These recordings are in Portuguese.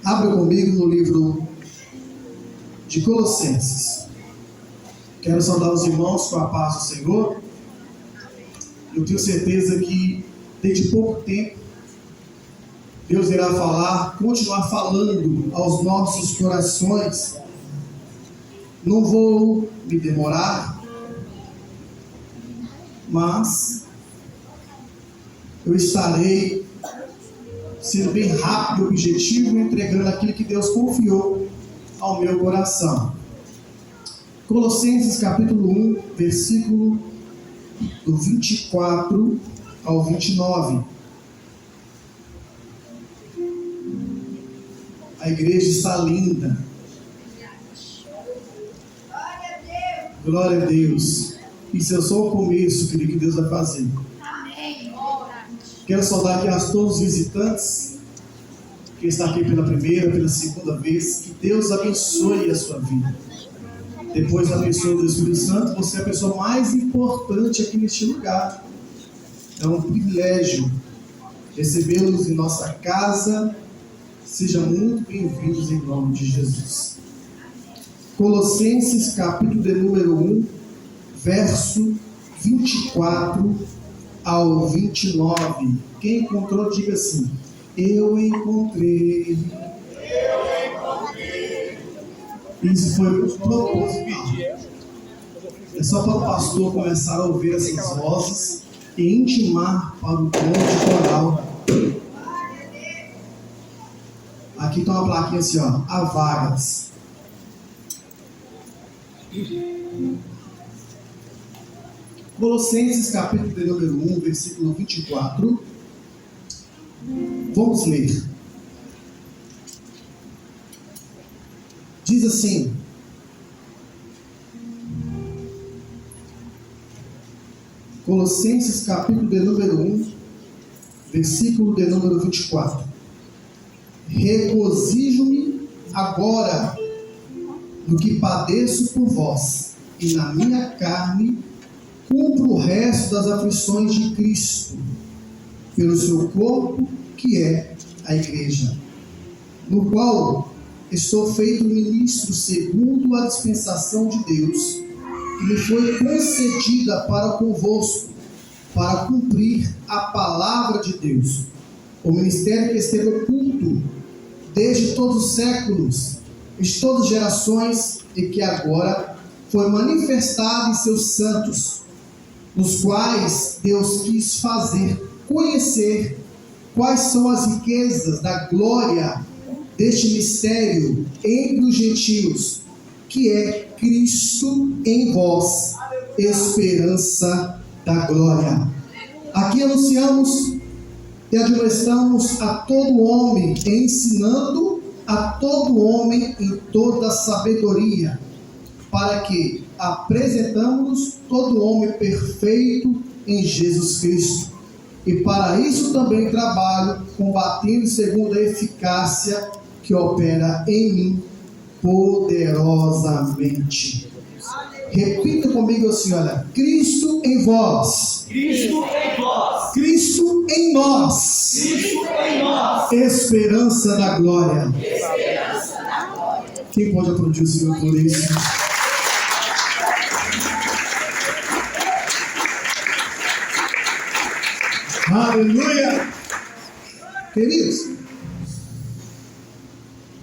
Abra comigo no livro de Colossenses. Quero saudar os irmãos com a paz do Senhor. Eu tenho certeza que desde pouco tempo Deus irá continuar falando aos nossos corações. Não vou me demorar, mas eu estarei sendo bem rápido e objetivo, entregando aquilo que Deus confiou ao meu coração. Colossenses capítulo 1, versículo do 24 ao 29. A igreja está linda. Glória a Deus. Isso é só o começo, querido, que Deus vai fazer. Quero saudar aqui a todos os visitantes que estão aqui pela primeira, pela segunda vez. Que Deus abençoe a sua vida. Depois da pessoa do Espírito Santo, você é a pessoa mais importante aqui neste lugar. É um privilégio recebê-los em nossa casa. Sejam muito bem-vindos em nome de Jesus. Colossenses capítulo de número 1, verso 24 ao 29. Quem encontrou, diga assim: eu encontrei. Isso foi o propósito. É só para o pastor começar a ouvir essas vozes e intimar para o ponto coral. Aqui está uma plaquinha assim, ó: há vagas. Colossenses capítulo de número 1, versículo 24. Vamos ler. Diz assim: Colossenses capítulo de número 1, versículo de número 24. Regozijo-me agora no que padeço por vós, e na minha carne cumpro o resto das aflições de Cristo, pelo seu corpo, que é a igreja, no qual estou feito ministro segundo a dispensação de Deus, que me foi concedida para convosco, para cumprir a palavra de Deus, o ministério que esteve oculto desde todos os séculos, de todas as gerações, e que agora foi manifestado em seus santos, nos quais Deus quis fazer conhecer quais são as riquezas da glória deste mistério entre os gentios, que é Cristo em vós, esperança da glória. Aqui anunciamos e admoestamos a todo homem, ensinando a todo homem em toda sabedoria, para que apresentamos todo homem perfeito em Jesus Cristo. E para isso também trabalho, combatendo segundo a eficácia que opera em mim poderosamente. Repita comigo assim, olha: Cristo em vós, Cristo em vós, Cristo em nós, Cristo em nós, esperança da glória. esperança da glória. Quem pode aplaudir o Senhor por isso? Aleluia! Queridos,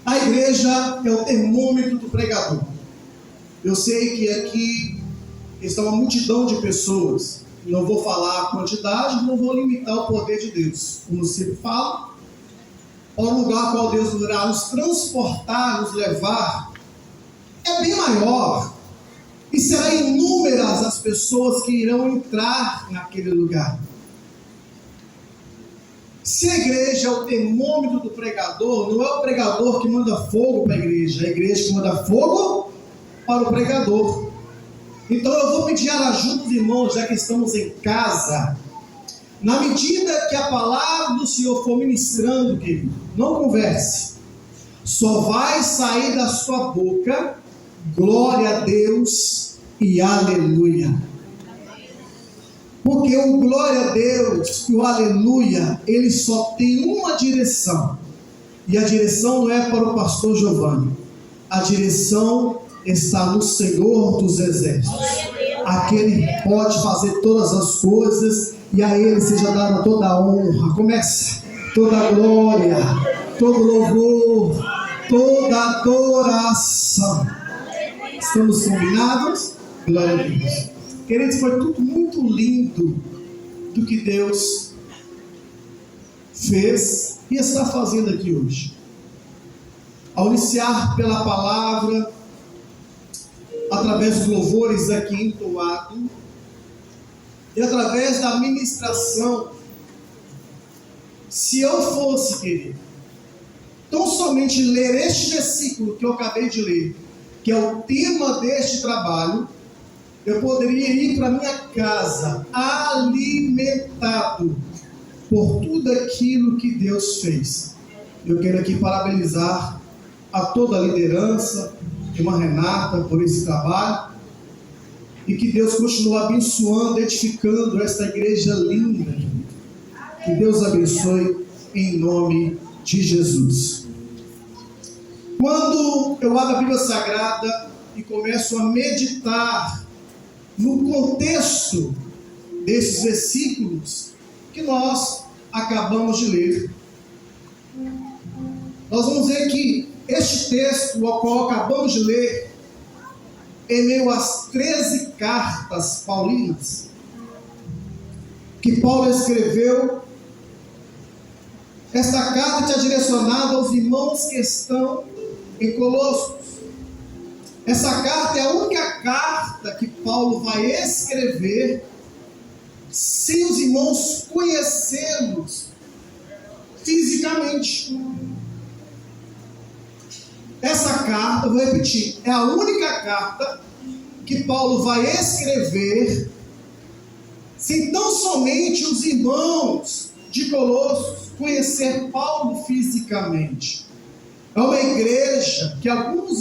a igreja é o termômetro do pregador. Eu sei que aqui está uma multidão de pessoas. Não vou falar a quantidade, não vou limitar o poder de Deus. Como sempre falo, para o lugar ao qual Deus irá nos transportar, nos levar, é bem maior. E serão inúmeras as pessoas que irão entrar naquele lugar. Se a igreja é o termômetro do pregador, não é o pregador que manda fogo para a igreja, é a igreja que manda fogo para o pregador. Então eu vou pedir a ajuda dos irmãos, já que estamos em casa. Na medida que a palavra do Senhor for ministrando, querido, não converse. Só vai sair da sua boca glória a Deus e aleluia. Porque o glória a Deus e o aleluia, ele só tem uma direção. E a direção não é para o pastor Giovanni. A direção está no Senhor dos Exércitos. Aquele que pode fazer todas as coisas, e a Ele seja dada toda a honra. Começa. Toda a glória, todo louvor, toda adoração. Estamos combinados? Glória a Deus. Queridos, foi tudo muito lindo do que Deus fez e está fazendo aqui hoje. Ao iniciar pela palavra, através dos louvores aqui entoados, e através da ministração, se eu fosse, querido, tão somente ler este versículo que eu acabei de ler, que é o tema deste trabalho, eu poderia ir para minha casa alimentado por tudo aquilo que Deus fez. Eu quero aqui parabenizar a toda a liderança, irmã Renata, por esse trabalho, e que Deus continue abençoando, edificando esta igreja linda. Que Deus abençoe em nome de Jesus. Quando eu abro a Bíblia Sagrada e começo a meditar no contexto desses versículos que nós acabamos de ler, nós vamos ver que este texto, o qual acabamos de ler, em meio às 13 cartas paulinas que Paulo escreveu, esta carta está direcionada aos irmãos que estão em Colossos. Essa carta é a única carta que Paulo vai escrever sem os irmãos conhecê-los fisicamente. Essa carta, eu vou repetir, é a única carta que Paulo vai escrever sem tão somente os irmãos de Colossos conhecer Paulo fisicamente. É uma igreja que alguns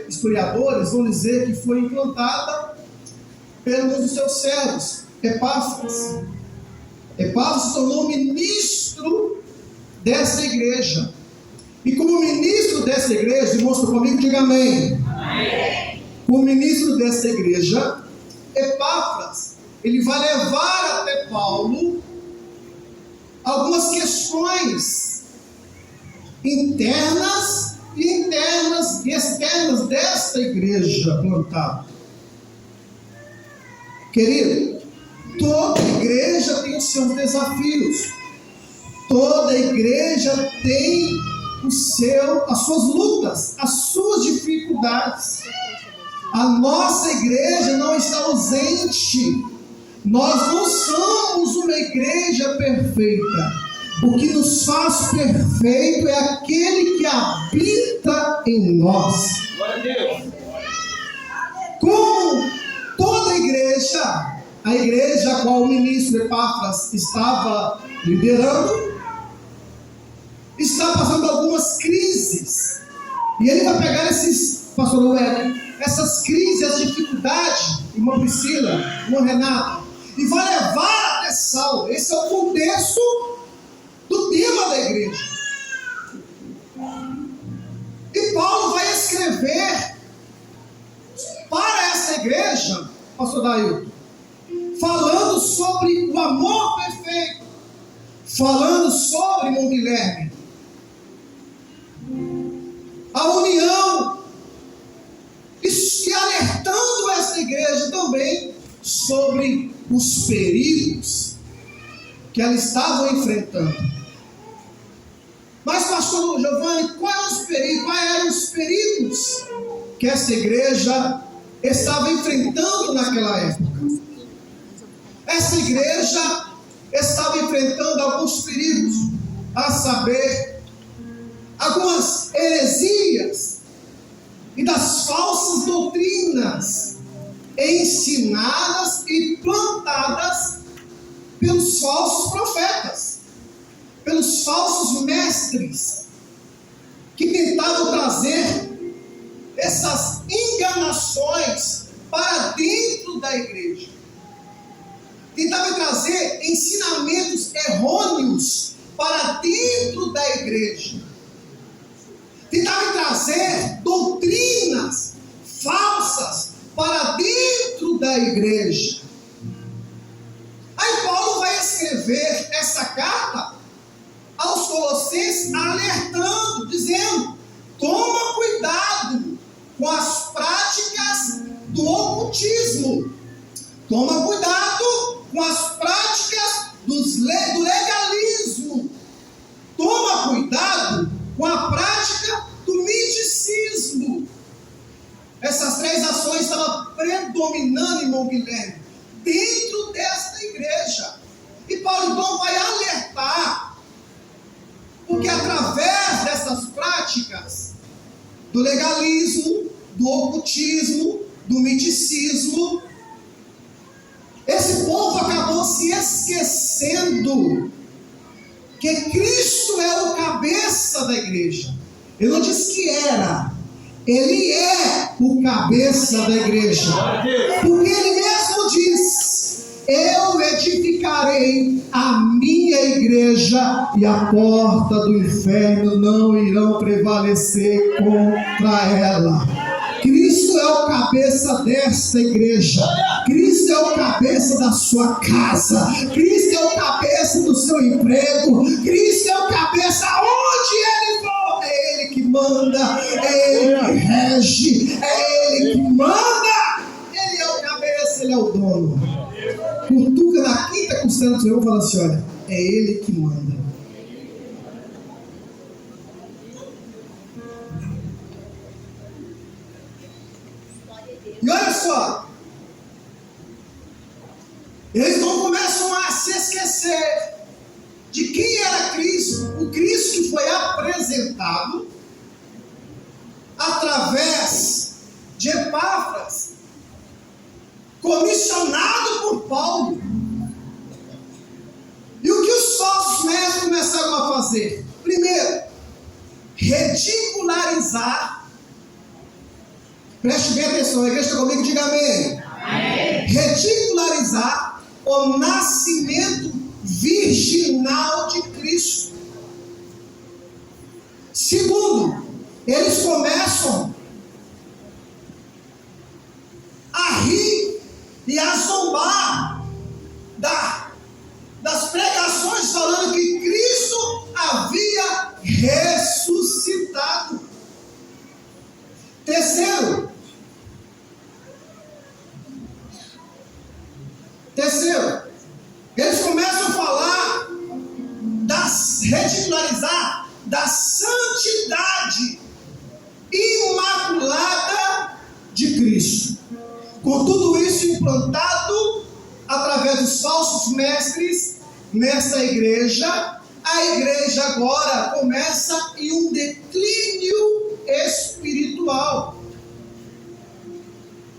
historiadores vão dizer que foi implantada pelos dos seus servos, Epáfras. Epáfras se tornou ministro dessa igreja. E como ministro dessa igreja, irmãos, comigo, diga amém. Amém. Como ministro dessa igreja, Epáfras, ele vai levar até Paulo algumas questões internas e externas desta igreja plantada. Querido, toda igreja tem os seus desafios, toda igreja tem as suas lutas, as suas dificuldades. A nossa igreja não está ausente. Nós não somos uma igreja perfeita. O que nos faz perfeito é aquele que habita em nós. Glória a Deus. Como toda igreja, a igreja a qual o ministro Epáfras estava liderando, está passando algumas crises. E ele vai pegar pastor Noé, essas crises, as dificuldades, irmã Priscila, irmã Renata, e vai levar até Saulo. Esse é o contexto do tema da igreja. E Paulo vai escrever para essa igreja, pastor Dailton, falando sobre o amor perfeito, falando sobre, irmão Guilherme, a união, e alertando essa igreja também sobre os perigos que ela estava enfrentando. Mas, pastor Giovanni, quais eram os perigos que essa igreja estava enfrentando naquela época? Essa igreja estava enfrentando alguns perigos, a saber, algumas heresias e das falsas doutrinas ensinadas e plantadas pelos falsos profetas, pelos falsos mestres, que tentavam trazer essas enganações para dentro da igreja, tentavam trazer ensinamentos errôneos para dentro da igreja. da igreja. Aí Paulo vai escrever essa carta aos Colossenses, alertando, dizendo: toma cuidado com as práticas do ocultismo, toma cuidado com as práticas do legalismo, toma cuidado com a prática do misticismo. Essas três ações estavam predominando, irmão Guilherme, dentro desta igreja. E Paulo então vai alertar, porque através dessas práticas do legalismo, do ocultismo, do misticismo, esse povo acabou se esquecendo que Cristo é o cabeça da igreja. Ele não disse que era, ele é o cabeça da igreja, porque ele mesmo diz: eu edificarei a minha igreja e a porta do inferno não irão prevalecer contra ela. Cristo é o cabeça desta igreja, Cristo é o cabeça da sua casa, Cristo é o cabeça do seu emprego, Cristo é o cabeça onde ele for. É ele que manda, é ele que rege, é ele que manda. Ele é o cabeça, ele é o dono. Cutuca na quinta costela do Senhor e fala assim: olha, é ele que manda. E olha só, eles não começam a se esquecer de quem era Cristo, o Cristo que foi apresentado através de Epáfras, comissionado por Paulo. E o que os falsos mestres começaram a fazer? Primeiro, ridicularizar. Preste bem atenção, a igreja está comigo, diga amém. Amém. Ridicularizar o nascimento virginal de Cristo. Segundo, eles começam a rir e a zombar das pregações falando que Cristo havia ressuscitado. Terceiro, eles começam a falar, ridicularizar da santidade imaculada de Cristo. Com tudo isso implantado através dos falsos mestres nessa igreja, a igreja agora começa em um declínio espiritual.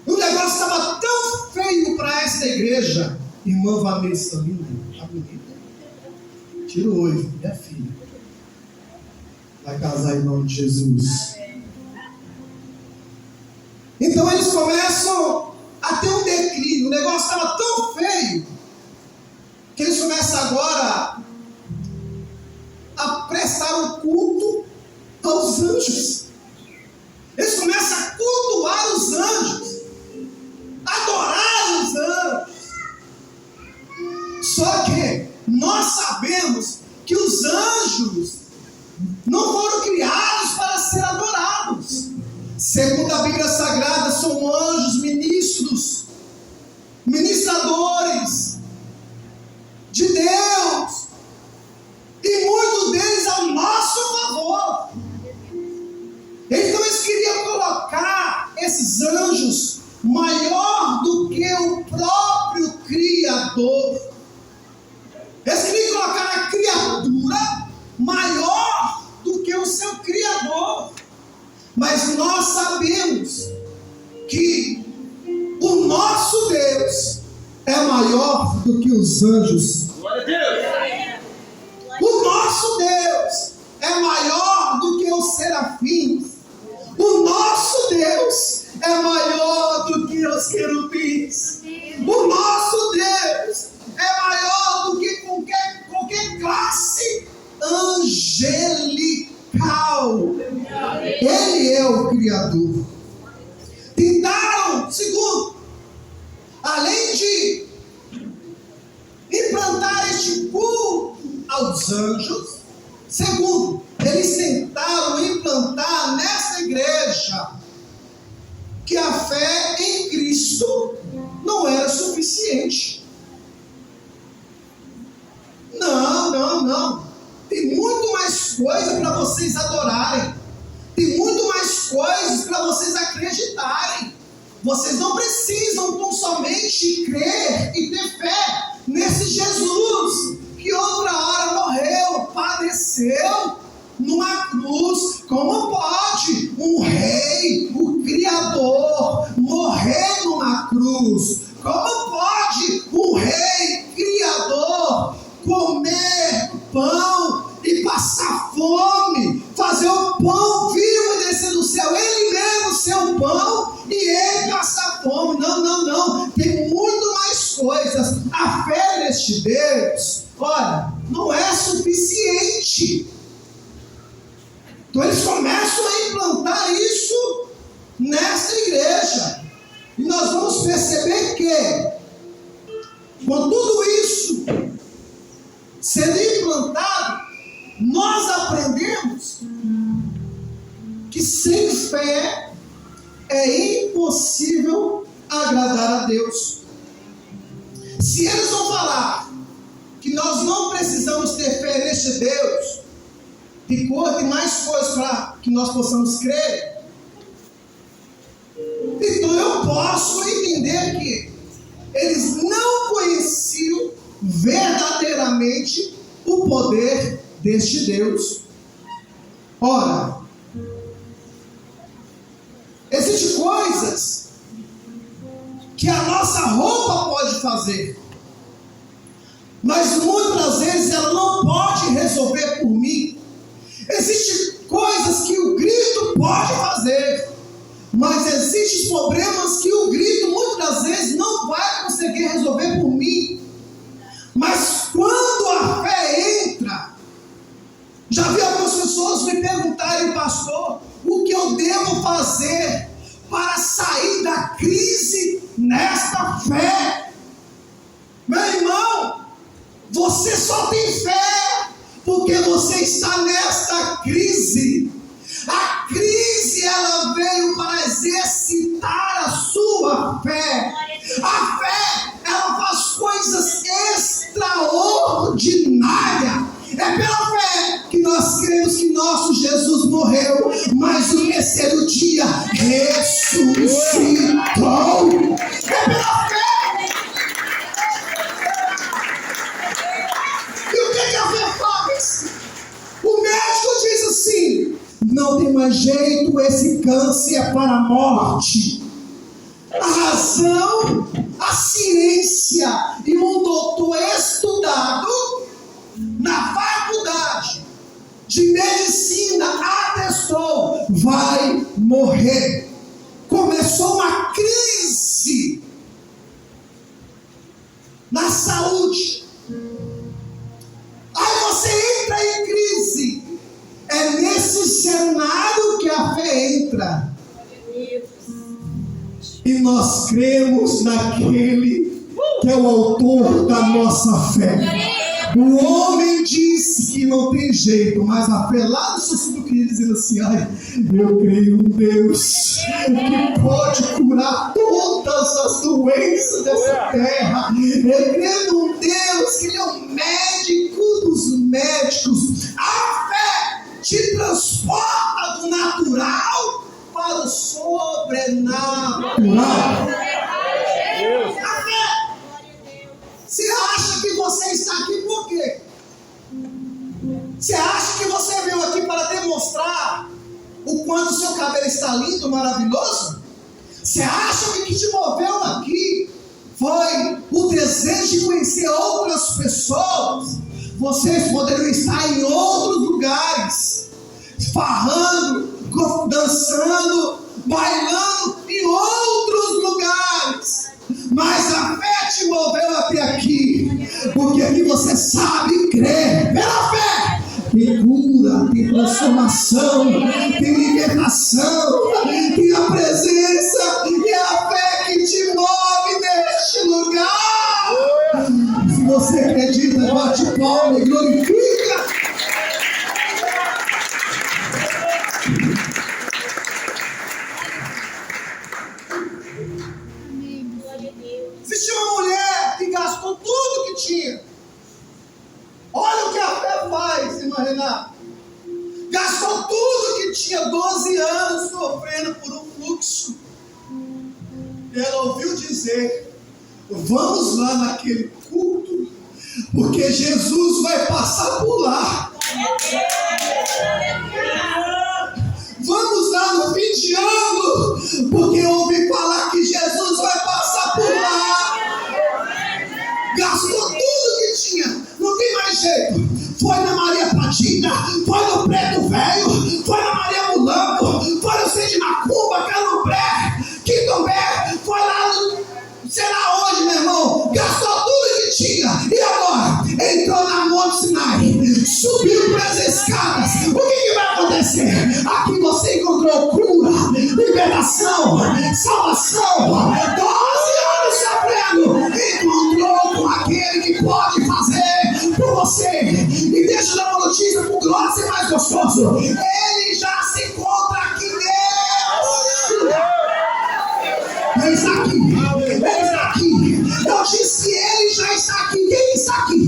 O negócio estava tão feio para essa igreja. Irmã Vanessa, linda, tá bonita. Tira o olho, minha filha. Vai casar em nome de Jesus. Então eles começam a ter um declínio. O negócio estava tão feio que eles começam agora a prestar um culto aos anjos. Eles começam a cultuar os anjos, adorar os anjos. Só que nós sabemos que os anjos não foram criados para ser adorados. Segundo a Bíblia Sagrada, são anjos ministros, ministradores de Deus, e muitos deles ao nosso favor. Então eles queriam colocar esses anjos maior do que o próprio Criador. Eles queriam colocar a criatura maior do que o seu Criador. Mas nós sabemos que o nosso Deus é maior do que os anjos. Glória a Deus. O nosso Deus é maior do que os serafins. O nosso Deus é maior do que os querubins. O nosso Deus é maior do que qualquer classe angelical. Ele é o Criador. Tentaram, segundo, a além de implantar este culto aos anjos, segundo, eles tentaram implantar nessa igreja que a fé em Cristo não era suficiente. Não. Tem muito mais coisa para vocês adorarem. Tem muito mais coisas para vocês acreditarem. Vocês não precisam tão somente crer e ter fé nesse Jesus que outra hora morreu, padeceu numa cruz. Como pode um rei, o Criador, morrer numa cruz? Como pode um rei, Criador, comer pão e passar fome, fazer o pão vivo e descer do céu, ele mesmo ser o pão e ele passar fome? Não, tem muito mais coisas. A fé neste Deus, olha, não é suficiente. Então eles começam a implantar isso nessa igreja, e nós vamos perceber que com tudo isso sendo implantado, nós aprendemos que sem fé é impossível agradar a Deus. Se eles vão falar que nós não precisamos ter fé neste Deus, tem mais coisas para que nós possamos crer, então eu posso entender que eles não conheciam verdadeiramente o poder deste Deus. Ora, existem coisas que a nossa roupa pode fazer, mas muitas vezes ela não pode resolver por mim. Existem coisas que o grito pode fazer, mas existem problemas que o grito muitas vezes não vai conseguir resolver por mim. Mas quando a fé entra, já vi algumas pessoas me perguntarem: pastor, o que eu devo fazer para sair da crise nesta fé? Meu irmão, você só tem fé porque você está nesta crise. A crise, ela veio para exercitar a sua fé. A fé, ela faz coisas extraordinárias. É pela fé que nós cremos que nosso Jesus morreu, mas no terceiro dia ressuscitou. É pela fé. E o que a fé faz? O médico diz assim: não tem mais jeito, esse câncer é para a morte. A razão, a ciência e um doutor estudado na faculdade de medicina atestou: vai morrer. Começou uma crise na saúde. Aí você entra em crise. É nesse cenário que a fé entra. E nós cremos naquele que é o autor da nossa fé. O homem disse que não tem jeito, mas a fé lá no seu segundo queria dizendo assim: ai, eu creio em Deus que pode curar todas as doenças dessa terra. Eu creio num Deus que Ele é o médico dos médicos. A fé te transporta do natural para o sobrenatural. A fé. Você acha que você está aqui por quê? Você acha que você veio aqui para demonstrar o quanto seu cabelo está lindo, maravilhoso? Você acha que o que te moveu aqui foi o desejo de conhecer outras pessoas? Vocês poderiam estar em outros lugares, farrando, dançando, bailando em outros lugares. Mas a fé te moveu até aqui, porque aqui você sabe crer pela fé. Tem cura, tem transformação, tem libertação, tem a presença e a fé que te move neste Pai, glorifica. Existe uma mulher que gastou tudo que tinha. Olha o que a fé faz, irmã Renata. Gastou tudo que tinha, 12 anos sofrendo por um fluxo. Ela ouviu dizer: vamos lá naquele culto, porque Jesus vai passar por lá. Vamos lá no fim de ano, porque eu ouvi falar que Jesus vai passar por lá. Gastou tudo que tinha, não tem mais jeito. Foi na Maria Padilha, foi no Preto Velho, foi na Maria Mulambo, foi no Centro de Macumba, Candomblé, Quindombé, foi lá no, sei lá onde, meu irmão. Gastou tudo que tinha. E agora? Entrou na Monte Sinai, subiu para as escadas. O que vai acontecer? Aqui você encontrou cura, libertação, salvação. 12 anos sofrendo, encontrou com aquele que pode fazer por você. E deixa eu dar uma notícia, por glória ser mais gostoso. Ele já se encontra aqui dentro. Ele está aqui. Ele está aqui. Eu disse que ele já está aqui. Quem está aqui?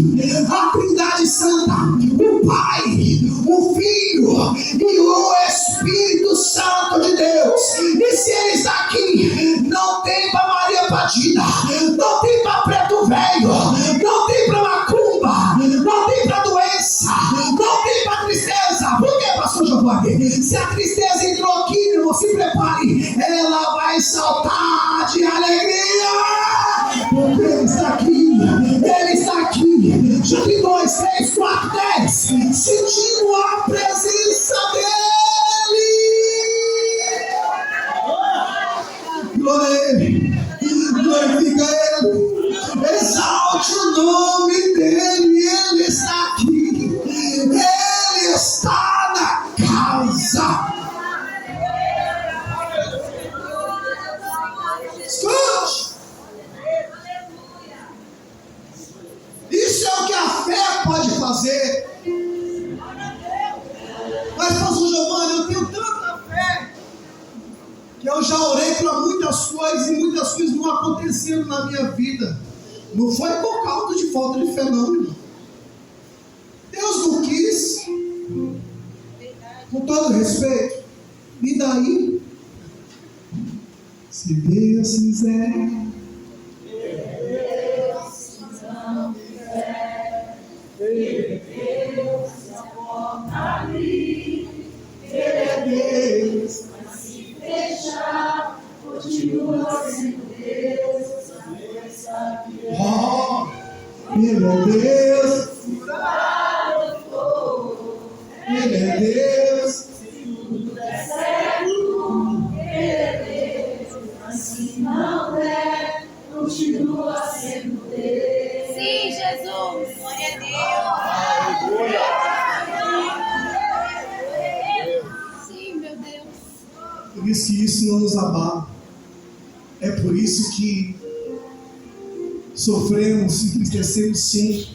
A Trindade Santa, o Pai, o Filho e o Espírito Santo de Deus. E se ele está aqui, não tem para Maria Padilha, não tem para Preto Velho, não tem para Macumba, não tem para doença, não tem para tristeza. Por que, pastor Giovanni? Se a tristeza entrou aqui, meu irmão, se prepare, ela vai saltar de alegria. Porque ele está aqui, ele está aqui. Já tem 2, 3, 4, 10, sentindo a presença dele. Glória a ele, glorifica ele, exalte o nome dele. Ele está aqui, ele está na casa. Escute. Isso é o que a fé pode fazer. Mas, pastor Giovanni, eu tenho tanta fé que eu já orei para muitas coisas e muitas coisas não aconteceram na minha vida. Não foi por causa de falta de fé, não, irmão. Deus não quis. Com todo respeito. E daí? Se Deus quiser. Ele é Deus, Ele é Deus, se tudo der certo, Ele é Deus, mas se não der, continua sendo Deus. Sim, Jesus, glória a Deus. Sim, meu Deus. Por isso que isso não nos abala. É por isso que sofremos, entristecemos sim.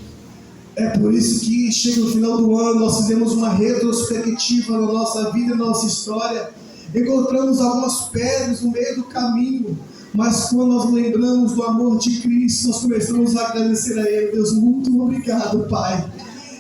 É por isso que chega no final do ano, nós fizemos uma retrospectiva na nossa vida, na nossa história. Encontramos algumas pedras no meio do caminho, mas quando nós lembramos do amor de Cristo, nós começamos a agradecer a Ele. Deus, muito obrigado, Pai,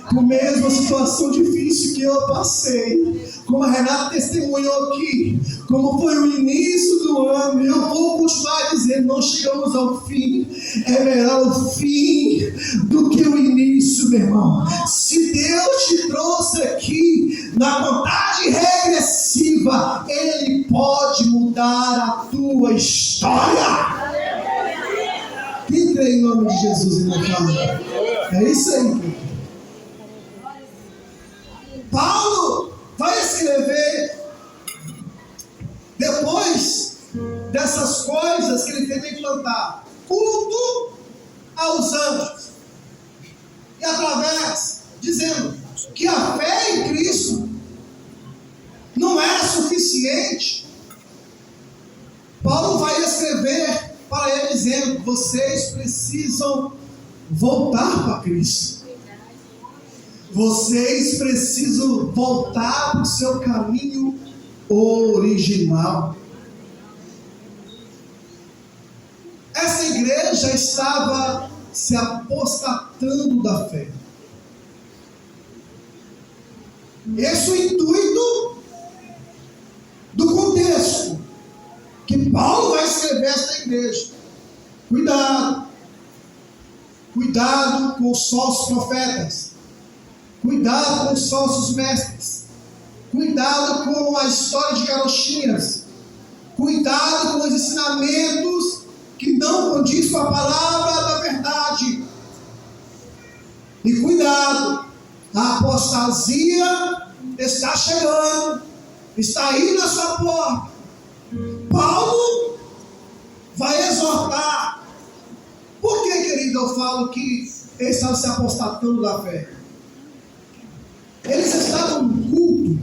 por mesmo a situação difícil que eu passei, como a Renata testemunhou aqui, como foi o início do ano. Eu vou continuar dizendo, não chegamos ao fim. É melhor o fim do que o início, meu irmão. Se Deus te trouxe aqui na contagem regressiva, Ele pode mudar a tua história. Quem crê em nome de Jesus, irmão? É isso aí. Paulo vai escrever, depois dessas coisas que ele teve que implantar, culto aos anjos, e através, dizendo que a fé em Cristo não era suficiente. Paulo vai escrever para ele dizendo: vocês precisam voltar para Cristo. Vocês precisam voltar para o seu caminho original. Essa igreja estava se apostatando da fé. Esse é o intuito do contexto que Paulo vai escrever esta igreja. Cuidado. Cuidado com os falsos profetas. Cuidado com os falsos mestres. Cuidado com a história de carochinhas. Cuidado com os ensinamentos que não condiz com a palavra da verdade. E cuidado, a apostasia está chegando, está aí na sua porta. Paulo vai exortar. Por que, querido, eu falo que eles estavam se apostatando da fé? Eles estavam no culto,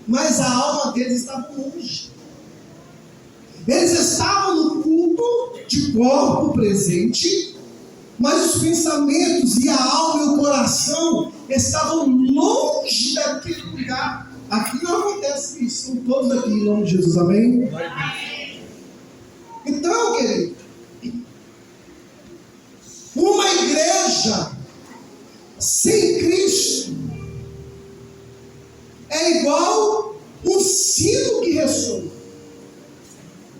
mas a alma deles estava longe. Eles estavam no culto de corpo presente, mas os pensamentos e a alma e o coração estavam longe daquele lugar. Aqui não acontece isso, são todos aqui em nome de Jesus, amém? Então, querido, uma igreja sem Cristo é igual um sino que ressoa.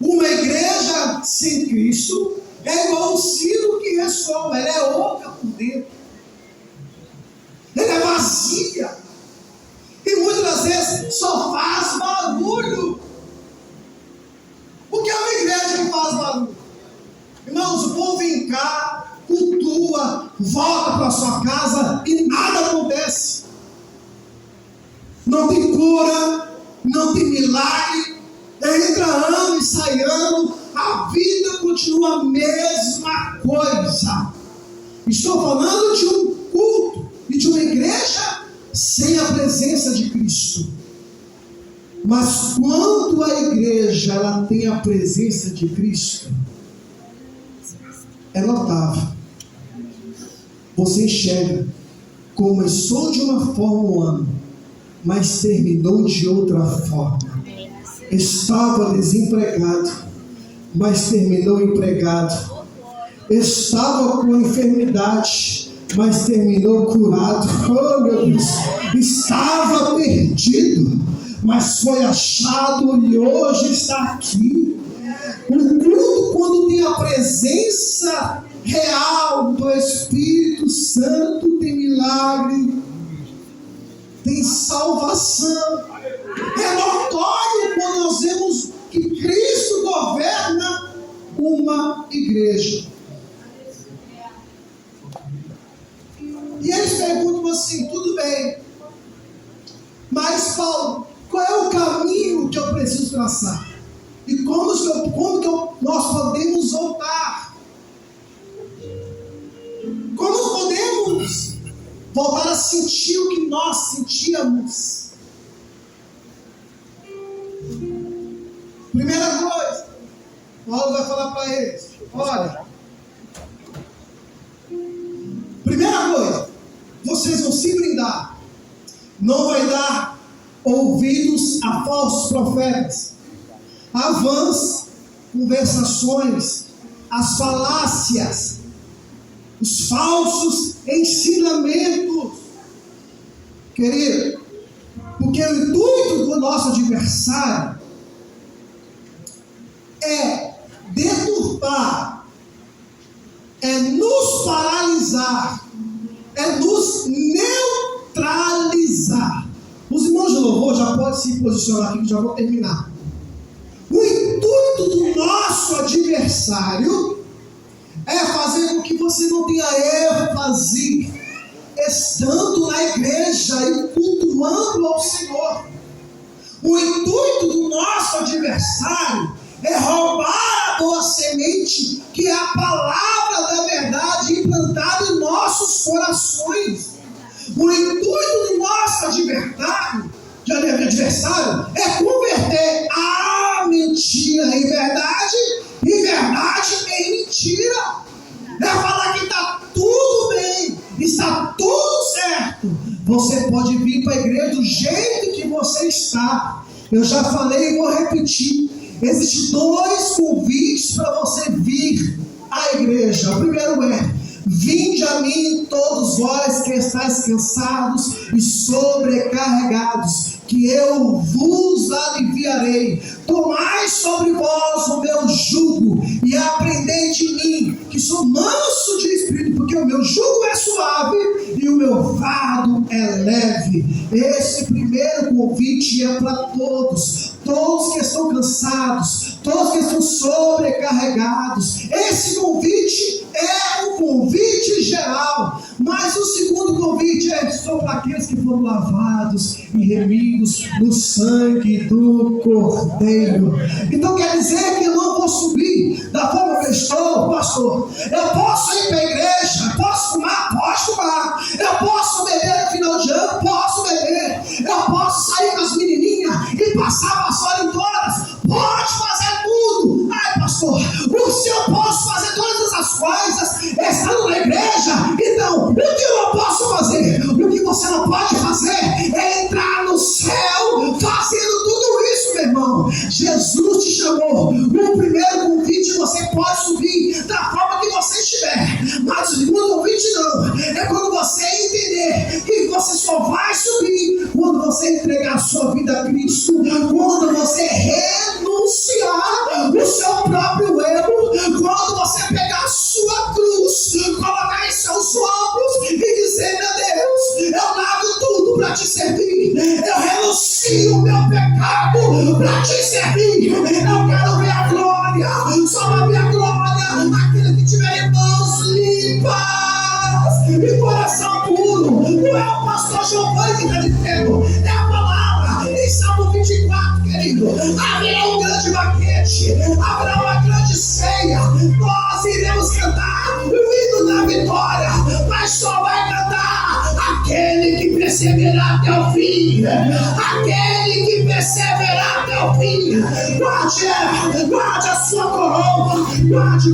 Uma igreja sem Cristo é igual um sino que ressoa. Ela é oca por dentro. Ela é vazia. E muitas das vezes só faz barulho. Porque é uma igreja que faz barulho. Irmãos, o povo vem cá, cultua, volta para sua casa e nada acontece. Não tem cura, não tem milagre. Entra ano e sai ano, a vida continua a mesma coisa. Estou falando de um culto e de uma igreja sem a presença de Cristo. Mas quando a igreja ela tem a presença de Cristo, é notável. Você enxerga, começou de uma forma o ano, mas terminou de outra forma. Estava desempregado, mas terminou empregado. Estava com enfermidade, mas terminou curado. Oh, meu Deus! Estava perdido, mas foi achado e hoje está aqui. O culto, quando tem a presença real do Espírito Santo, tem milagre, tem salvação. É notório quando nós vemos que Cristo governa uma igreja. E eles perguntam assim, tudo bem, mas Paulo, qual é o caminho que eu preciso traçar? E como nós podemos voltar? Como podemos voltar a sentir o que nós sentíamos? Primeira coisa, Paulo vai falar para eles, olha, primeira coisa, vocês vão se brindar, não vai dar ouvidos a falsos profetas, a vãs conversações, as falácias, os falsos ensinamentos, querido, porque o intuito do nosso adversário é deturpar, é nos paralisar, é nos neutralizar. Os irmãos de louvor já podem se posicionar aqui, que já vou terminar. O intuito do nosso adversário é fazer com que você não tenha ênfase estando na igreja e cultuando ao Senhor. O intuito do nosso adversário é roubar a boa semente, que é a palavra da verdade implantada em nossos corações. O intuito do nosso adversário é converter a mentira em verdade e verdade em mentira. É falar que está tudo bem, está tudo certo. está. Eu já falei e vou repetir. Existem 2 convites para você vir à igreja. O primeiro é: vinde a mim todos vós que estáis cansados e sobrecarregados, que eu vos aliviarei. Tomai sobre vós o meu jugo e aprendei de mim, que sou manso de espírito, porque o meu jugo é suave e o meu fardo é leve. Esse primeiro convite é para todos que estão cansados, todos que estão sobrecarregados. Esse convite é um convite geral, mas o segundo convite é só para aqueles que foram lavados e remidos no sangue do Cordeiro. Então quer dizer que eu não vou subir da forma que eu estou, pastor. Eu posso ir para a igreja, posso fumar, eu posso beber no final de ano, posso beber, eu posso sair com as menininhas e passar a vassoura em todas, pode fazer tudo. Ai, pastor, se eu posso fazer todas as coisas estando na igreja, então o que eu não posso fazer? O que você não pode fazer é entrar no céu fazendo tudo isso, meu irmão. Jesus te chamou. O primeiro convite você pode subir da forma que você estiver, mas o segundo convite não. É quando você entender que você só vai subir quando você entregar a sua vida a Cristo, quando você renunciar o seu próprio erro, quando você pegar a sua cruz, colocar em seus ombros e dizer: meu Deus, eu largo tudo para te servir, eu renuncio o meu pecado para te servir, eu quero ver a glória, só vai ver a glória aquele que tiver mãos limpas e coração puro. Não é o pastor Giovanni que está dizendo, é a palavra em Salmo 24, querido. Haverá um grande banquete, haverá uma grande ceia, nós iremos cantar o hino da vitória, mas só vai cantar aquele que perseverar até o fim, aquele que perseverar até o fim. Guarde a sua coroa, guarde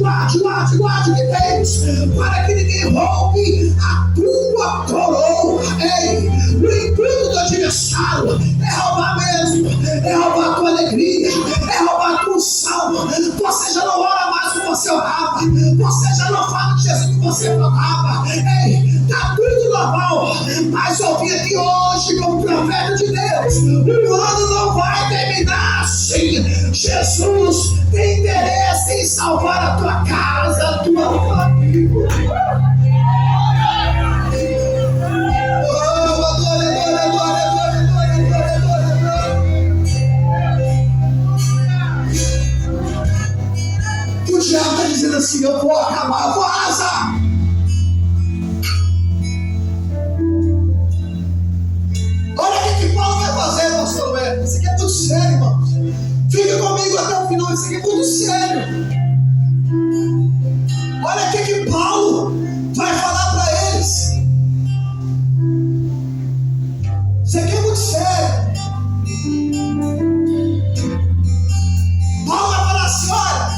que tens, para que ninguém roube a tua coroa. Ei, o intuito do adversário é roubar mesmo, é roubar a tua alegria, é roubar a tua unção. Você já não ora mais como você orava, você já não fala de Jesus que você falava. Ei, está tudo normal, mas eu vim aqui hoje como profeta de Deus. O ano não vai terminar assim. Jesus tem interesse em salvar a tua casa, a tua família. O diabo está dizendo assim: eu vou acabar, eu vou arrasar. Olha o que Paulo vai fazer, pastor Roberto. Isso aqui é muito sério, irmãos. Fica comigo até o final, isso aqui é muito sério. Olha o que Paulo vai falar para eles. Isso aqui é muito sério. Paulo vai falar assim: olha,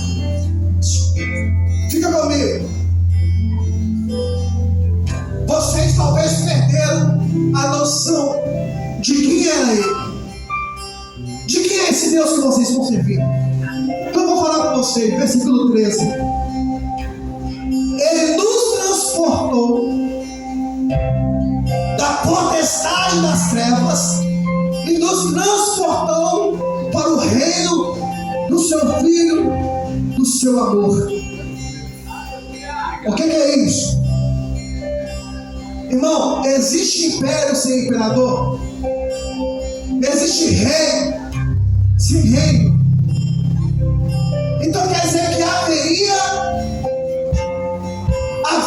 fica comigo. Vocês talvez perderam a noção de quem era ele. De quem é esse Deus que vocês estão servindo? Então eu vou falar para vocês, versículo 13. Ele nos transportou da potestade das trevas e nos transportou para o reino do seu Filho, do seu amor. O que é isso? Irmão, existe império sem imperador? Existe rei sem reino? Então quer dizer que havia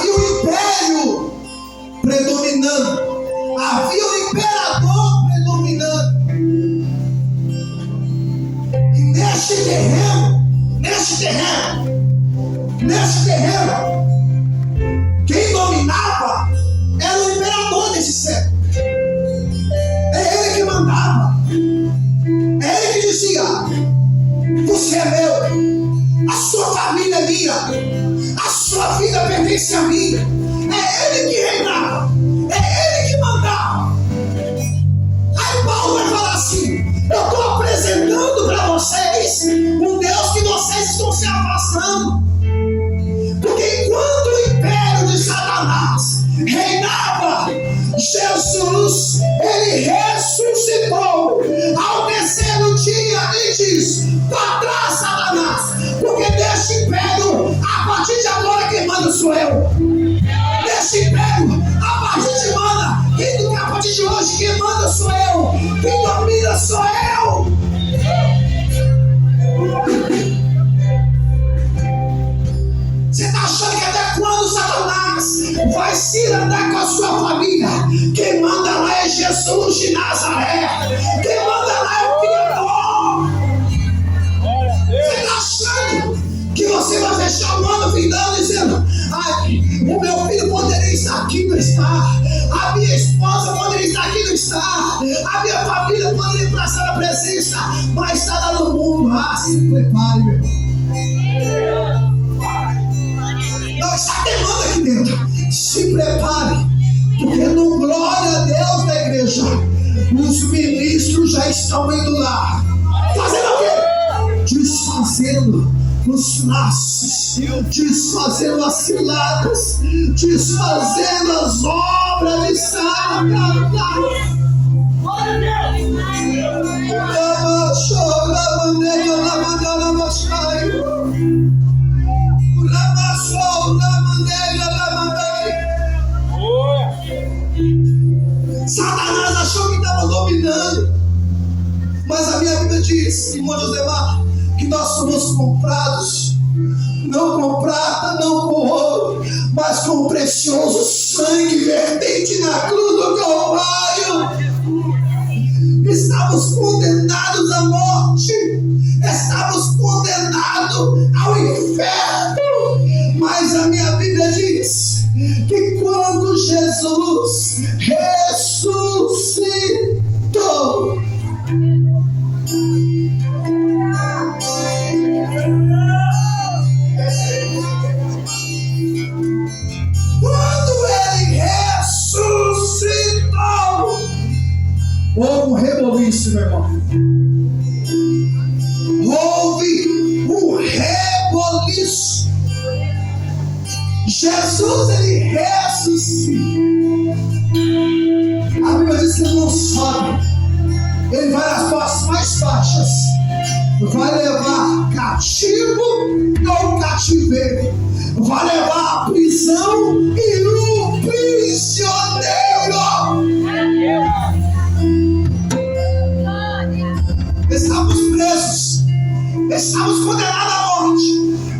um império predominando, havia um imperador predominando. E neste terreno, quem dominava era o imperador desse século. É ele que mandava. É ele que dizia: você é meu, a sua família é minha, a sua vida pertence a mim. É ele que reinava, é ele que mandava. Aí Paulo vai falar assim: Jesus de Nazaré. Quem manda lá é o Criador. Você está achando que você vai fechar o ano findando dizendo: ai, o meu filho poderia estar aqui, não está. A minha esposa poderia estar aqui, não está. A minha família poderia estar na presença, mas está lá no mundo. Ah, se prepare, meu irmão. Não, está queimando aqui dentro. Se prepare, porque no glória a Deus da igreja, os ministros já estão indo lá. Fazendo o quê? Desfazendo os laços, desfazendo as ciladas, desfazendo as obras de Satanás. Satanás achou que estava dominando, mas a minha Bíblia diz, irmão Josemar, que nós somos comprados, não com prata, não com ouro, mas com o precioso sangue vertente na cruz do Calvário. Estamos condenados à morte, estamos condenados ao inferno, mas a minha Bíblia diz que quando Jesus ressuscitou, houve um reboliço, meu irmão. Houve um reboliço. Jesus, ele ressuscita. A Bíblia diz que ele não sobe. Ele vai nas partes mais baixas. Vai levar cativo ao cativeiro. Vai levar a prisão e o prisioneiro. Estávamos presos, estávamos condenados à morte.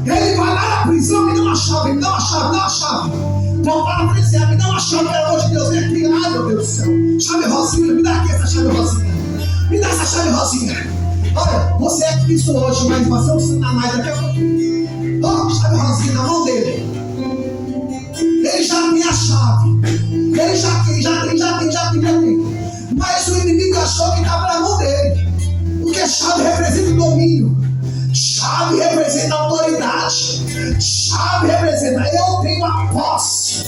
Ele vai lá na prisão, me dá uma chave, me dá uma chave, me dá uma chave. Vou para a polícia, me dá uma chave, pelo amor de Deus, vem aqui. Ai, meu Deus do céu, chave rosinha, me dá aqui essa chave rosinha. Me dá essa chave rosinha. Olha, você é Cristo hoje, mas você é um Satanás daqui a pouquinho. Ó, chave rosinha na mão dele. Ele já tem a chave. Ele já tem. Mas o inimigo achou que estava na mão dele. Porque chave representa o domínio, chave representa a autoridade, chave representa, eu tenho a posse,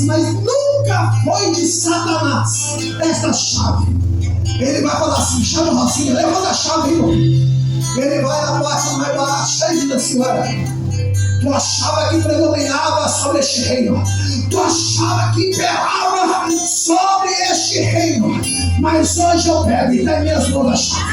mas nunca foi de Satanás essa chave. Ele vai falar assim: chave rosinha, levanta a chave, irmão. Ele vai na parte mais baixa e diz assim: olha, tu achava que predominava sobre este reino, tu achava que imperava sobre este reino, mas hoje eu pego e tem minhas mãos a chave.